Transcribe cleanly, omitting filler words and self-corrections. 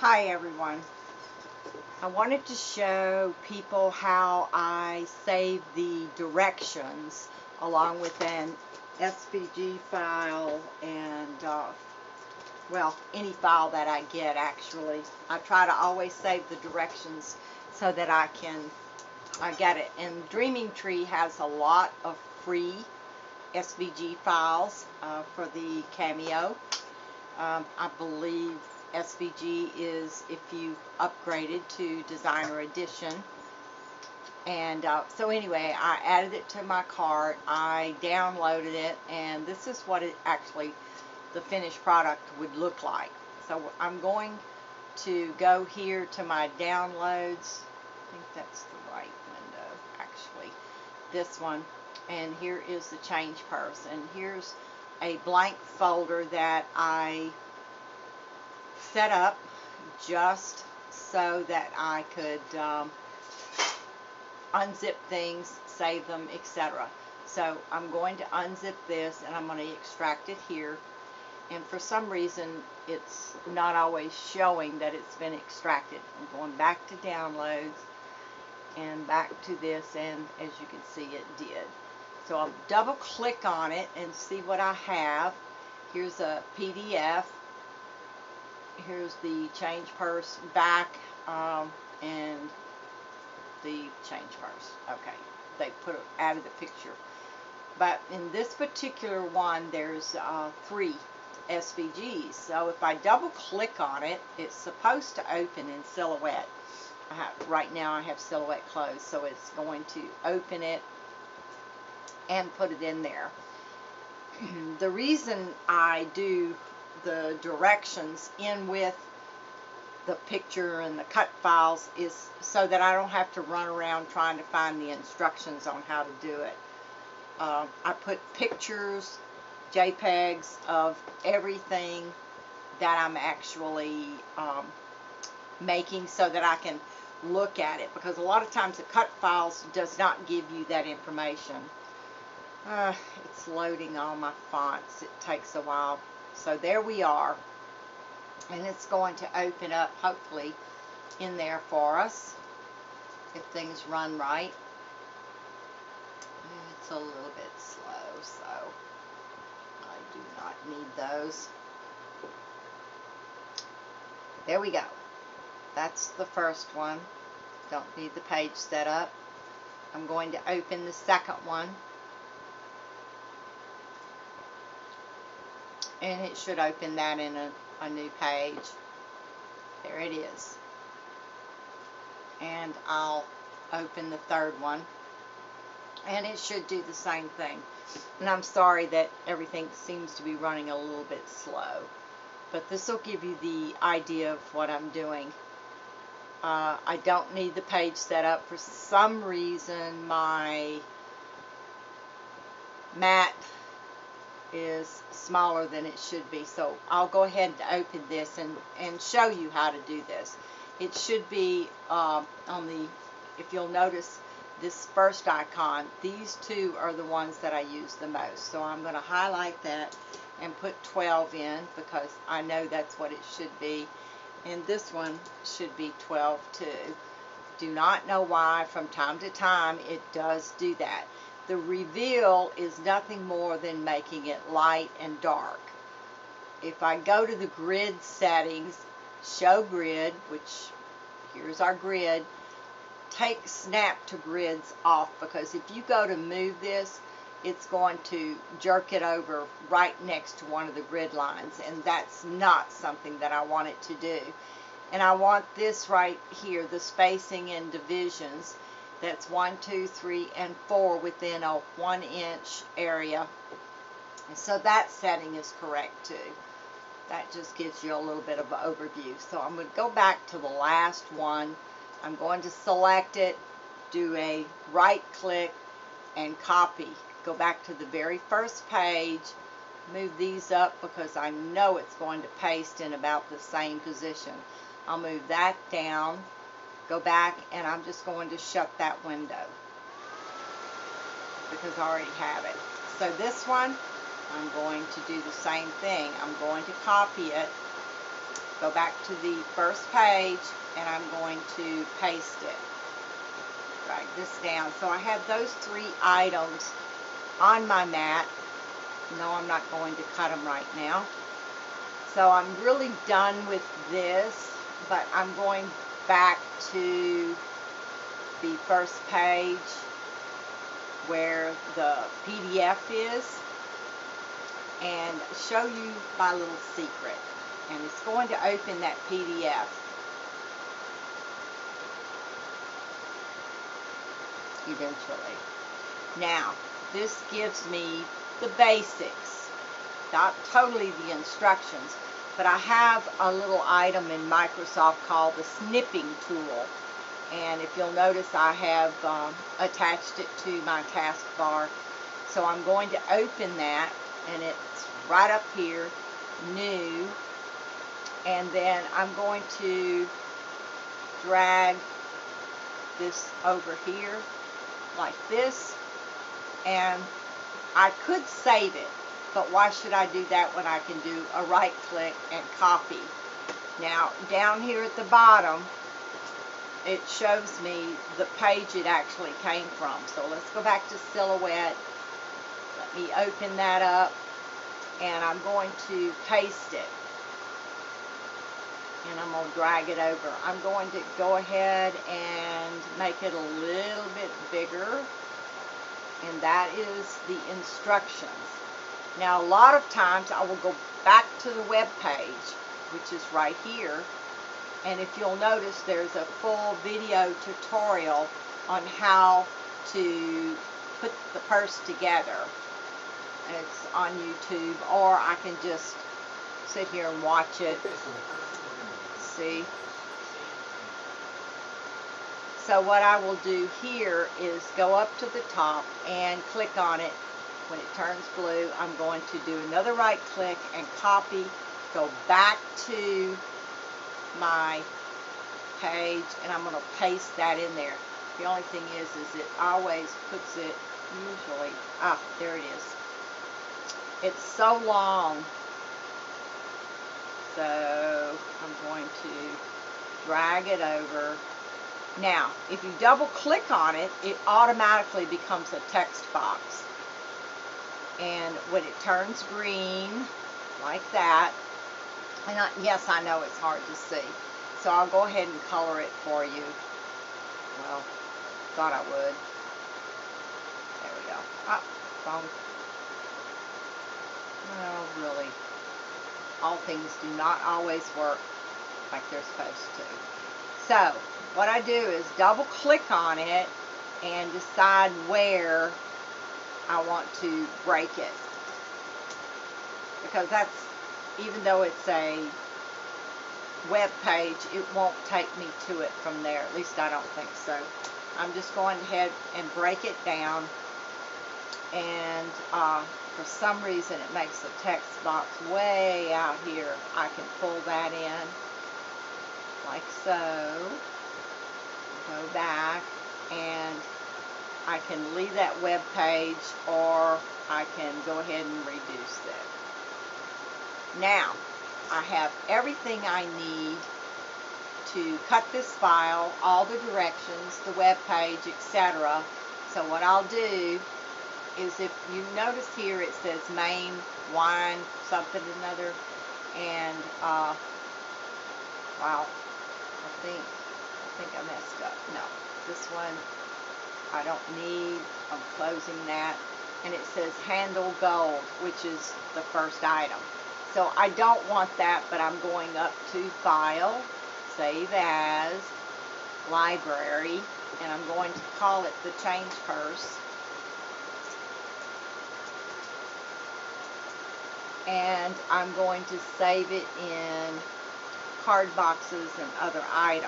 Hi everyone. I wanted to show people how I save the directions along with an SVG file and well, any file that I get actually. I try to always save the directions so that I get it. And Dreaming Tree has a lot of free SVG files for the Cameo. I believe SVG is if you upgraded to Designer Edition. And so anyway, I added it to my cart. I downloaded it, and this is what it actually, the finished product would look like. So I'm going to go here to my downloads. I think that's the right window, actually. This one. And here is the change purse. And here's a blank folder that I set up just so that I could unzip things, save them, etc. So I'm going to unzip this and I'm going to extract it here. And for some reason it's not always showing that it's been extracted. I'm going back to downloads and back to this, and as you can see it did. So I'll double click on it and see what I have. Here's a PDF. Here's the change purse back and the change purse. Okay, they added a picture. But in this particular one, there's 3 SVGs. So if I double click on it, it's supposed to open in Silhouette. Right now I have Silhouette closed, so it's going to open it and put it in there. The reason I do the directions in with the picture and the cut files is so that I don't have to run around trying to find the instructions on how to do it. I put pictures, JPEGs of everything that I'm actually making so that I can look at it, because a lot of times the cut files does not give you that information. It's loading all my fonts. It takes a while. So there we are. And it's going to open up, hopefully, in there for us, if things run right. It's a little bit slow, so I do not need those. There we go. That's the first one. Don't need the page set up. I'm going to open the second one. And it should open that in a new page. There it is. And I'll open the third one. And it should do the same thing. And I'm sorry that everything seems to be running a little bit slow. But this will give you the idea of what I'm doing. I don't need the page set up. For some reason, my mat is smaller than it should be. So I'll go ahead and open this and show you how to do this. It should be on the, if you'll notice this first icon, these 2 are the ones that I use the most. So I'm going to highlight that and put 12 in because I know that's what it should be. And this one should be 12 too. Do not know why. From time to time it does do that. The reveal is nothing more than making it light and dark. If I go to the grid settings, show grid, which here's our grid, take snap to grids off, because if you go to move this, it's going to jerk it over right next to one of the grid lines, and that's not something that I want it to do. And I want this right here, the spacing and divisions. That's 1, 2, 3, and 4 within a 1-inch area. And so that setting is correct too. That just gives you a little bit of an overview. So I'm going to go back to the last one. I'm going to select it, do a right click, and copy. Go back to the very first page, move these up because I know it's going to paste in about the same position. I'll move that down. Go back, and I'm just going to shut that window because I already have it. So this one, I'm going to do the same thing. I'm going to copy it go back to the first page, and I'm going to paste it. Drag this down. So I have those 3 items on my mat. No, I'm not going to cut them right now. So I'm really done with this, but I'm going back to the first page where the PDF is and show you my little secret. And it's going to open that PDF. Eventually. Now, this gives me the basics, not totally the instructions, but I have a little item in Microsoft called the snipping tool, and if you'll notice, I have attached it to my taskbar. So I'm going to open that, and it's right up here, new, and then I'm going to drag this over here like this, and I could save it, but why should I do that when I can do a right click and copy? Now down here at the bottom it shows me the page it actually came from. So let's go back to Silhouette. Let me open that up, and I'm going to paste it, and I'm going to drag it over. I'm going to go ahead and make it a little bit bigger, and that is the instructions. Now a lot of times I will go back to the web page, which is right here, and if you'll notice, there's a full video tutorial on how to put the purse together, and it's on YouTube, or I can just sit here and watch it. See? So what I will do here is go up to the top and click on it. When it turns blue, I'm going to do another right click and copy, go back to my page, and I'm going to paste that in there. The only thing is it always puts it, usually, there it is. It's so long, so I'm going to drag it over. Now, if you double click on it, it automatically becomes a text box. And when it turns green, like that, and yes, I know it's hard to see, so I'll go ahead and color it for you. Well, thought I would. There we go. Wrong. Well, really, all things do not always work like they're supposed to. So, what I do is double click on it and decide where I want to break it. Because that's, even though it's a web page, it won't take me to it from there. At least I don't think so. I'm just going ahead and break it down, and for some reason it makes the text box way out here. I can pull that in like so, go back, and I can leave that web page, or I can go ahead and reduce it. Now I have everything I need to cut this file, all the directions, the web page, etc. So what I'll do is, if you notice here, it says main, wine, something another, and wow, I think I messed up. No, this one I don't need. I'm closing that, and it says handle gold, which is the first item. So I don't want that, but I'm going up to File, Save As, Library, and I'm going to call it the Change Purse. And I'm going to save it in card boxes and other items.